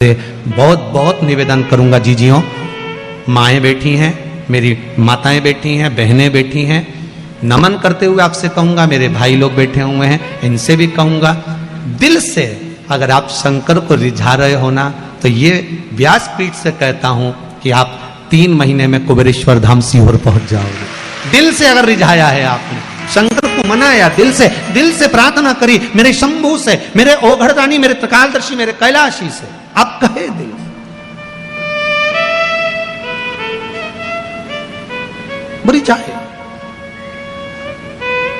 बहुत बहुत निवेदन करूंगा जीजियों, माएँ बैठी हैं, मेरी माताएं बैठी हैं, बहनें बैठी हैं, नमन करते हुए आपसे कहूंगा, मेरे भाई लोग बैठे हुए हैं, इनसे भी कहूंगा, दिल से अगर आप शंकर को रिझा रहे हो ना, तो ये व्यासपीठ से कहता हूं कि आप 3 महीने में कुबेरेश्वर धाम सीहोर पहुंच जाओगे। दिल से अगर रिझाया है आपने, शंकर को मनाया, दिल से प्रार्थना करी, मेरे शंभू से, मेरे ओघड़दानी, मेरे त्रिकालदर्शी, मेरे कैलाशी से आप कहे दिल, बुरी चाहे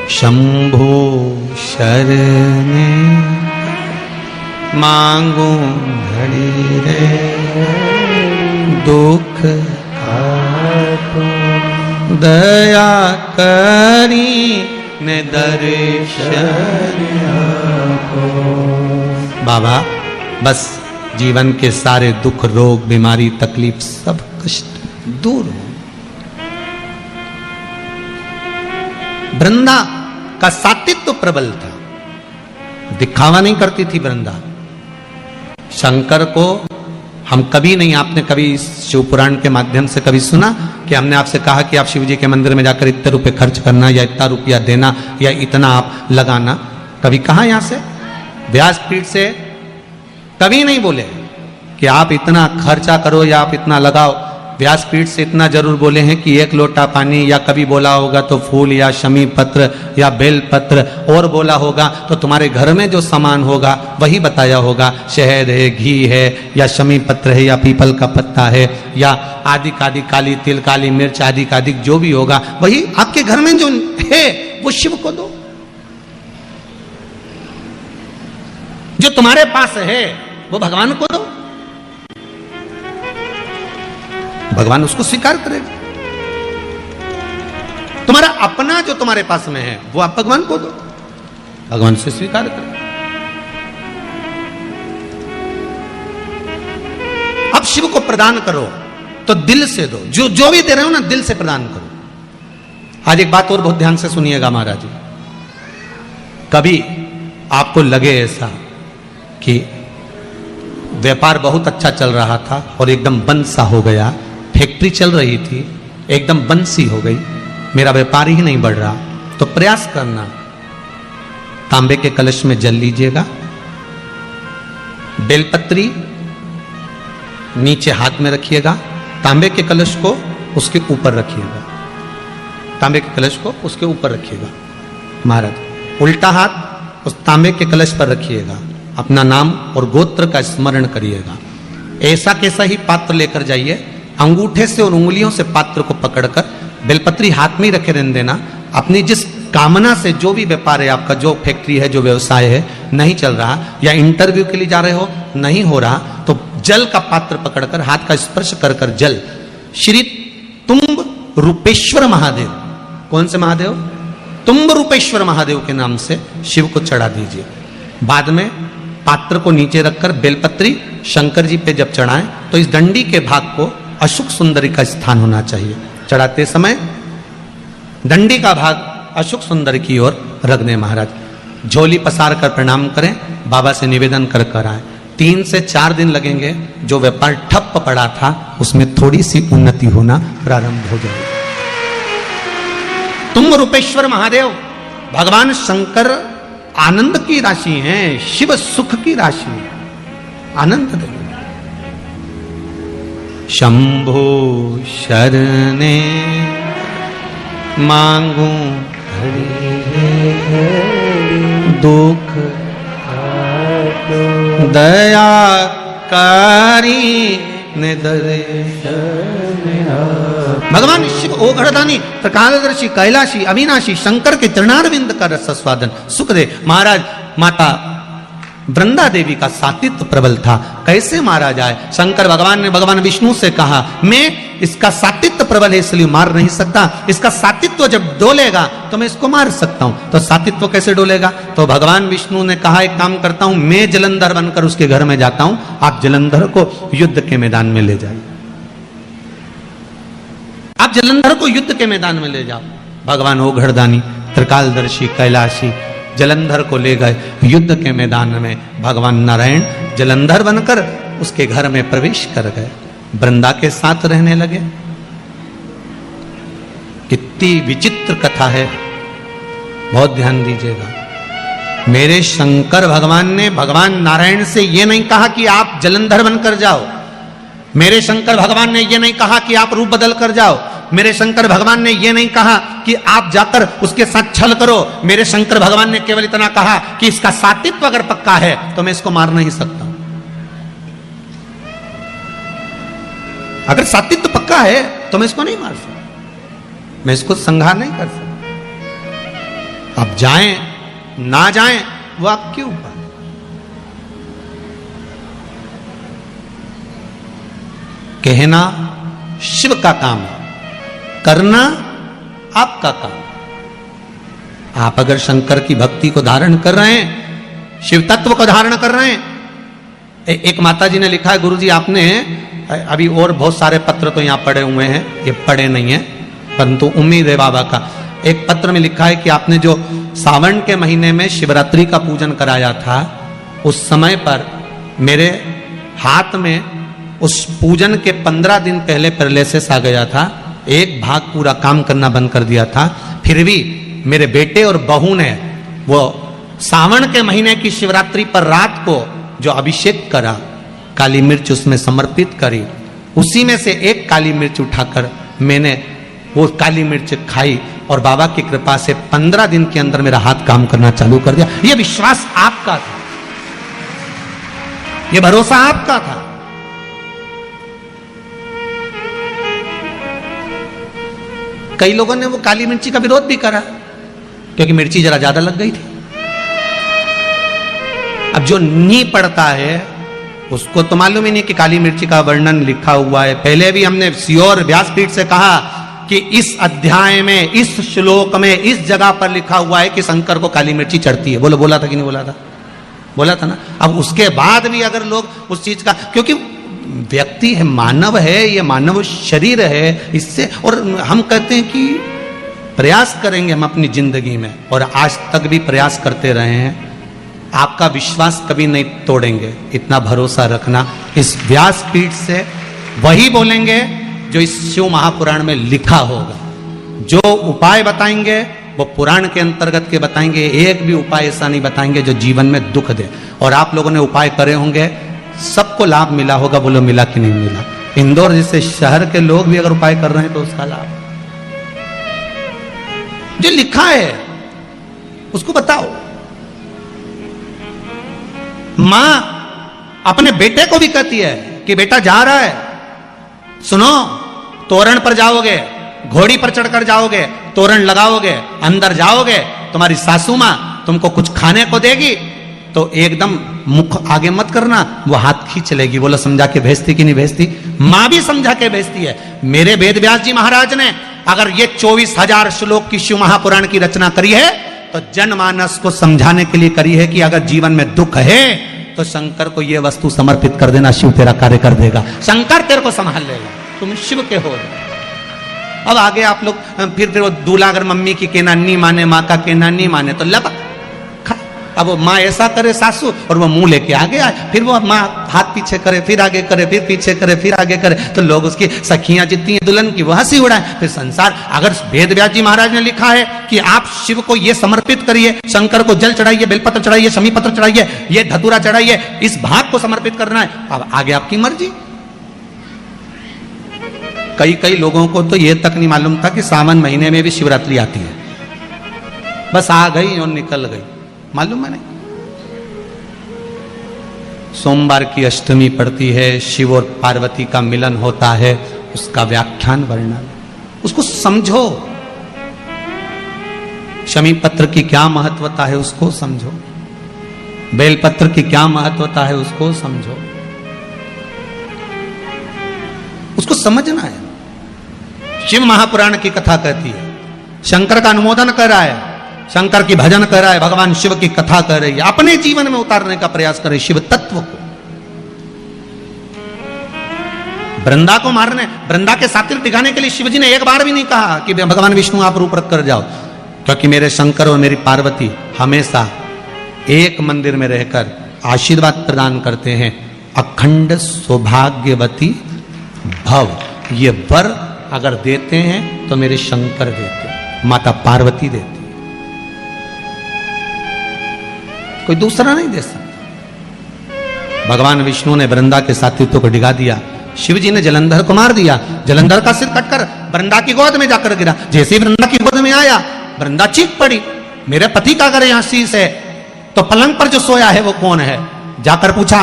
शंभो शरणे मांगू घड़ी रे दुख काटो दया करी ने दर्शन आपो। बाबा बस जीवन के सारे दुख, रोग, बीमारी, तकलीफ, सब कष्ट दूर हो। वृंदा का सात्वित्व प्रबल था, दिखावा नहीं करती थी वृंदा। शंकर को हम कभी नहीं, आपने कभी शिव पुराण के माध्यम से कभी सुना कि हमने आपसे कहा कि आप शिव जी के मंदिर में जाकर इतने रुपए खर्च करना या इतना रुपया देना या इतना आप लगाना, कभी कहा यहां से व्यासपीठ से कभी नहीं बोले कि आप इतना खर्चा करो या आप इतना लगाओ। व्यासपीठ से इतना जरूर बोले हैं कि 1 लोटा पानी, या कभी बोला होगा तो फूल या शमी पत्र या बेल पत्र, और बोला होगा तो तुम्हारे घर में जो सामान होगा वही बताया होगा, शहद है, घी है, या शमी पत्र है, या पीपल का पत्ता है, या आदि कादि, काली तिल, काली मिर्च आदि कादि जो भी होगा वही आपके घर में जो है वो शिव को दो। जो तुम्हारे पास है वो भगवान को दो, भगवान उसको स्वीकार करेगा। तुम्हारा अपना जो तुम्हारे पास में है वो आप भगवान को दो, भगवान से स्वीकार करेगा। अब शिव को प्रदान करो तो दिल से दो, जो भी दे रहे हो ना दिल से प्रदान करो। आज एक बात और बहुत ध्यान से सुनिएगा महाराज जी, कभी आपको लगे ऐसा कि व्यापार बहुत अच्छा चल रहा था और एकदम बंद सा हो गया, फैक्ट्री चल रही थी एकदम बंद सी हो गई, मेरा व्यापार ही नहीं बढ़ रहा, तो प्रयास करना, तांबे के कलश में जल लीजिएगा, बेलपत्री नीचे हाथ में रखिएगा, तांबे के कलश को उसके ऊपर रखिएगा, तांबे के कलश को उसके ऊपर रखिएगा महाराज, उल्टा हाथ उस तांबे के कलश पर रखिएगा, अपना नाम और गोत्र का स्मरण करिएगा। ऐसा कैसा ही पात्र लेकर जाइए, अंगूठे से और उंगलियों से पात्र को पकड़कर बेलपत्री हाथ में ही रखे रहने देना। अपनी जिस कामना से जो भी व्यापार है आपका, जो फैक्ट्री है, जो व्यवसाय है नहीं चल रहा, या इंटरव्यू के लिए जा रहे हो नहीं हो रहा, तो जल का पात्र पकड़कर हाथ का स्पर्श कर कर जल श्री तुम्ब रूपेश्वर महादेव, कौन से महादेव? तुम्ब रूपेश्वर महादेव के नाम से शिव को चढ़ा दीजिए। बाद में पात्र को नीचे रखकर बेलपत्री शंकर जी पे जब चढ़ाएं तो इस डंडी के भाग को अशुक सुंदरी का स्थान होना चाहिए। चढ़ाते समय डंडी का भाग अशुक सुंदर की ओर रख दें महाराज। झोली पसार कर प्रणाम करें, बाबा से निवेदन कर कर आए। 3 से 4 दिन लगेंगे, जो व्यापार ठप्प पड़ा था उसमें थोड़ी सी उन्नति होना प्रारंभ हो जाएगी। तुम रूपेश्वर महादेव भगवान शंकर आनंद की राशि हैं, शिव सुख की राशि है, आनंद देंगे। शंभो शरणे मांगू दुख दया कारी ने भगवान शिव ओघड़दानी, त्रिकालदर्शी, कैलाशी, अविनाशी शंकर के चरणारविंद का रस स्वादन सुख दे। महाराज माता वृंदा देवी का सात्वित्व प्रबल था, कैसे मारा जाए? शंकर भगवान ने भगवान विष्णु से कहा, मैं इसका सात्वित्व प्रबल है इसलिए मार नहीं सकता, इसका सात्वित्व जब डोलेगा तो मैं इसको मार सकता हूं। तो सात्वित्व कैसे डोलेगा? तो भगवान विष्णु ने कहा, एक काम करता हूं, मैं जलंधर बनकर उसके घर में जाता हूं, आप जलंधर को युद्ध के मैदान में ले जाइए, आप जलंधर को युद्ध के मैदान में ले जाओ। भगवान ओघड़दानी, त्रिकालदर्शी, कैलाशी जलंधर को ले गए युद्ध के मैदान में। भगवान नारायण जलंधर बनकर उसके घर में प्रवेश कर गए, वृंदा के साथ रहने लगे। कितनी विचित्र कथा है, बहुत ध्यान दीजिएगा। मेरे शंकर भगवान ने भगवान नारायण से यह नहीं कहा कि आप जलंधर बनकर जाओ। मेरे शंकर भगवान ने यह नहीं कहा कि आप रूप बदल कर जाओ। मेरे शंकर भगवान ने यह नहीं कहा कि आप जाकर उसके साथ छल करो। मेरे शंकर भगवान ने केवल इतना कहा कि इसका सातित्व अगर पक्का है तो मैं इसको मार नहीं सकता। अगर सातित्व पक्का है तो मैं इसको नहीं मार सकता, मैं इसको संहार नहीं कर सकता। अब जाएं ना जाएं वो आपके ऊपर। कहना शिव का काम है, करना आपका काम। आप अगर शंकर की भक्ति को धारण कर रहे हैं, शिव तत्व को धारण कर रहे हैं। एक माता जी ने लिखा है, गुरुजी आपने अभी और बहुत सारे पत्र तो यहां पड़े हुए हैं, ये पढ़े नहीं है परंतु उम्मीद है बाबा का। एक पत्र में लिखा है कि आपने जो सावन के महीने में शिवरात्रि का पूजन कराया था, उस समय पर मेरे हाथ में उस पूजन के 15 दिन पहले पैरालिसिस आ गया था। एक भाग पूरा काम करना बंद कर दिया था। फिर भी मेरे बेटे और बहू ने वो सावन के महीने की शिवरात्रि पर रात को जो अभिषेक करा, काली मिर्च उसमें समर्पित करी, उसी में से एक काली मिर्च उठाकर मैंने वो काली मिर्च खाई और बाबा की कृपा से 15 दिन के अंदर मेरा हाथ काम करना चालू कर दिया। ये विश्वास आपका था, ये भरोसा आपका था। कई लोगों ने वो काली मिर्ची का विरोध भी करा क्योंकि मिर्ची जरा ज्यादा लग गई थी। अब जो नी पड़ता है उसको तो मालूम ही नहीं कि काली मिर्ची का वर्णन लिखा हुआ है। पहले भी हमने सियोर व्यासपीठ से कहा कि इस अध्याय में, इस श्लोक में, इस जगह पर लिखा हुआ है कि शंकर को काली मिर्ची चढ़ती है। बोला था कि नहीं बोला था? बोला था ना। अब उसके बाद भी अगर लोग उस चीज का, क्योंकि व्यक्ति है, मानव है, ये मानव शरीर है, इससे, और हम कहते हैं कि प्रयास करेंगे हम अपनी जिंदगी में, और आज तक भी प्रयास करते रहे हैं। आपका विश्वास कभी नहीं तोड़ेंगे, इतना भरोसा रखना। इस व्यासपीठ से वही बोलेंगे जो इस शिव महापुराण में लिखा होगा। जो उपाय बताएंगे वो पुराण के अंतर्गत के बताएंगे। एक भी उपाय ऐसा नहीं बताएंगे जो जीवन में दुख दे। और आप लोगों ने उपाय करे होंगे, सबको लाभ मिला होगा। बोलो मिला कि नहीं मिला? इंदौर जैसे शहर के लोग भी अगर उपाय कर रहे हैं तो उसका लाभ जो लिखा है उसको बताओ। मां अपने बेटे को भी कहती है कि बेटा जा रहा है, सुनो, तोरण पर जाओगे, घोड़ी पर चढ़कर जाओगे, तोरण लगाओगे, अंदर जाओगे, तुम्हारी सासू मां तुमको कुछ खाने को देगी तो एकदम मुख आगे मत करना, वो हाथ खींच लेगी। बोलो समझा के भेजती कि नहीं भेजती? मां भी समझा के भेजती है। मेरे वेद व्यास जी महाराज ने अगर ये 24,000 श्लोक की शिव महापुराण की रचना करी है तो जनमानस को समझाने के लिए करी है कि अगर जीवन में दुख है तो शंकर को ये वस्तु समर्पित कर देना, शिव तेरा कार्य कर देगा, शंकर तेरे को संभाल लेगा, तुम शिव के हो। अब आगे आप लोग फिर वो दूल्हा अगर मम्मी की कहना नहीं माने, माँ का कहना नहीं माने तो लपक। अब वो माँ ऐसा करे सासू और वो मुंह लेके आगे आए, फिर वो माँ हाथ पीछे करे, फिर आगे करे, फिर पीछे करे, फिर आगे करे, तो लोग उसकी सखियां जितनी हैं दुल्हन की वो हंसी उड़ाए, फिर संसार। अगर वेद व्यास जी महाराज ने लिखा है कि आप शिव को ये समर्पित करिए, शंकर को जल चढ़ाइए, बेलपत्र चढ़ाइए, शमी पत्र चढ़ाइए, ये धतूरा चढ़ाइए, इस भाग को समर्पित करना है, अब आगे आपकी मर्जी। कई लोगों को तो ये तक नहीं मालूम था कि सावन महीने में भी शिवरात्रि आती है, बस आ गई और निकल गई, मालूम है नहीं। सोमवार की अष्टमी पड़ती है, शिव और पार्वती का मिलन होता है, उसका व्याख्यान वर्णन, उसको समझो। शमी पत्र की क्या महत्वता है उसको समझो, बेलपत्र की क्या महत्वता है उसको समझो, उसको समझना है। शिव महापुराण की कथा कहती है, शंकर का अनुमोदन कर रहा है, शंकर की भजन कर रहा है, भगवान शिव की कथा कर रही है, अपने जीवन में उतारने का प्रयास करे शिव तत्व को। वृंदा को मारने, वृंदा के सातिर दिखाने के लिए शिवजी ने एक बार भी नहीं कहा कि भगवान विष्णु आप रूप रख कर जाओ, क्योंकि मेरे शंकर और मेरी पार्वती हमेशा एक मंदिर में रहकर आशीर्वाद प्रदान करते हैं। अखंड सौभाग्यवती भव। ये वर अगर देते हैं तो मेरे शंकर देते हैं, माता पार्वती देती है, कोई दूसरा नहीं दे सकता। भगवान विष्णु ने वृंदा के सात्वित्व को डिगा दिया, शिव जी ने जलंधर को मार दिया, जलंधर का सिर कटकर वृंदा की गोद में जाकर गिरा। जैसे ही वृंदा की गोद में आया, वृंदा चीख पड़ी, मेरे पति का अगर यहां शीश है तो पलंग पर जो सोया है वो कौन है? जाकर पूछा,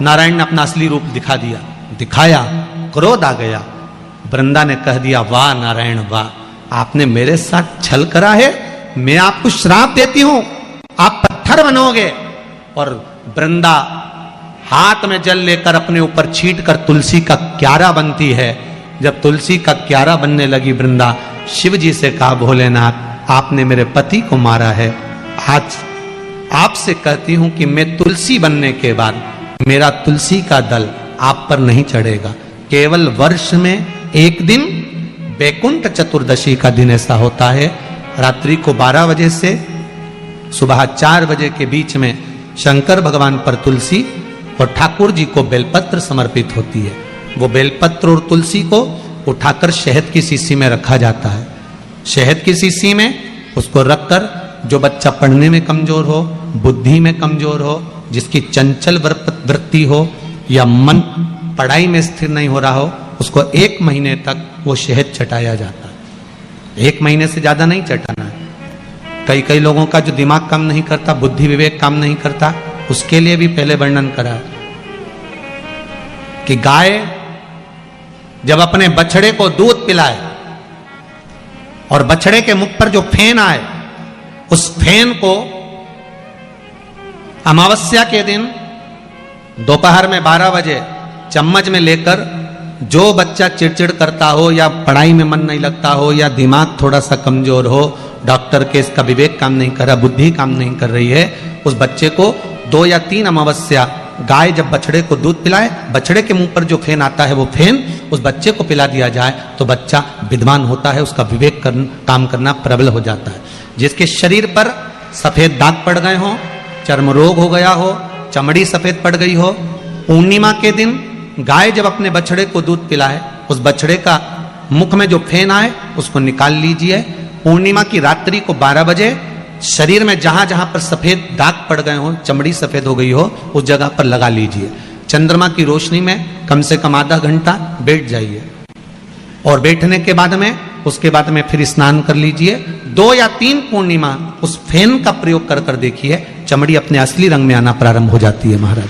नारायण ने अपना असली रूप दिखा दिया, दिखाया, क्रोध आ गया। वृंदा ने कह दिया, वाह नारायण वाह, आपने मेरे साथ छल करा है, मैं आपको श्राप देती हूं, आप पत्थर बनोगे। और वृंदा हाथ में जल लेकर अपने ऊपर छीट कर तुलसी का क्यारा बनती है। जब तुलसी का क्यारा बनने लगी, वृंदा शिव जी से कहा, भोलेनाथ आपने मेरे पति को मारा है, आज आपसे कहती हूं कि मैं तुलसी बनने के बाद मेरा तुलसी का दल आप पर नहीं चढ़ेगा। केवल वर्ष में एक दिन बैकुंठ चतुर्दशी का दिन ऐसा होता है, रात्रि को 12 बजे से सुबह 4 बजे के बीच में शंकर भगवान पर तुलसी और ठाकुर जी को बेलपत्र समर्पित होती है। वो बेलपत्र और तुलसी को उठाकर शहद की शीशी में रखा जाता है। शहद की शीशी में उसको रखकर जो बच्चा पढ़ने में कमजोर हो, बुद्धि में कमजोर हो, जिसकी चंचल वृत्ति हो या मन पढ़ाई में स्थिर नहीं हो रहा हो, उसको 1 महीने तक वो शहद चटाया जाता है। 1 महीने से ज्यादा नहीं चटाना है। कई लोगों का जो दिमाग काम नहीं करता, बुद्धि विवेक काम नहीं करता, उसके लिए भी पहले वर्णन करा कि गाय जब अपने बछड़े को दूध पिलाए और बछड़े के मुख पर जो फेन आए, उस फेन को अमावस्या के दिन दोपहर में 12 बजे चम्मच में लेकर, जो बच्चा चिड़चिड़ करता हो या पढ़ाई में मन नहीं लगता हो या दिमाग थोड़ा सा कमजोर हो, डॉक्टर के इसका विवेक काम नहीं कर रहा, बुद्धि काम नहीं कर रही है, उस बच्चे को 2 या 3 अमावस्या गाय जब बछड़े को दूध पिलाए, बछड़े के मुंह पर जो फेन आता है वो फेन उस बच्चे को पिला दिया जाए तो बच्चा विद्वान होता है, उसका विवेक काम करना प्रबल हो जाता है। जिसके शरीर पर सफेद दाग पड़ गए हो, चर्म रोग हो गया हो, चमड़ी सफेद पड़ गई हो, पूर्णिमा के दिन गाय जब अपने बछड़े को दूध पिलाए, उस बछड़े का मुख में जो फेन आए उसको निकाल लीजिए। पूर्णिमा की रात्रि को 12 बजे शरीर में जहां जहां पर सफेद दाग पड़ गए हो, चमड़ी सफेद हो गई हो, उस जगह पर लगा लीजिए। चंद्रमा की रोशनी में कम से कम आधा घंटा बैठ जाइए और बैठने के बाद में उसके बाद में फिर स्नान कर लीजिए। 2 या 3 पूर्णिमा उस फेन का प्रयोग कर देखिए, चमड़ी अपने असली रंग में आना प्रारंभ हो जाती है महाराज।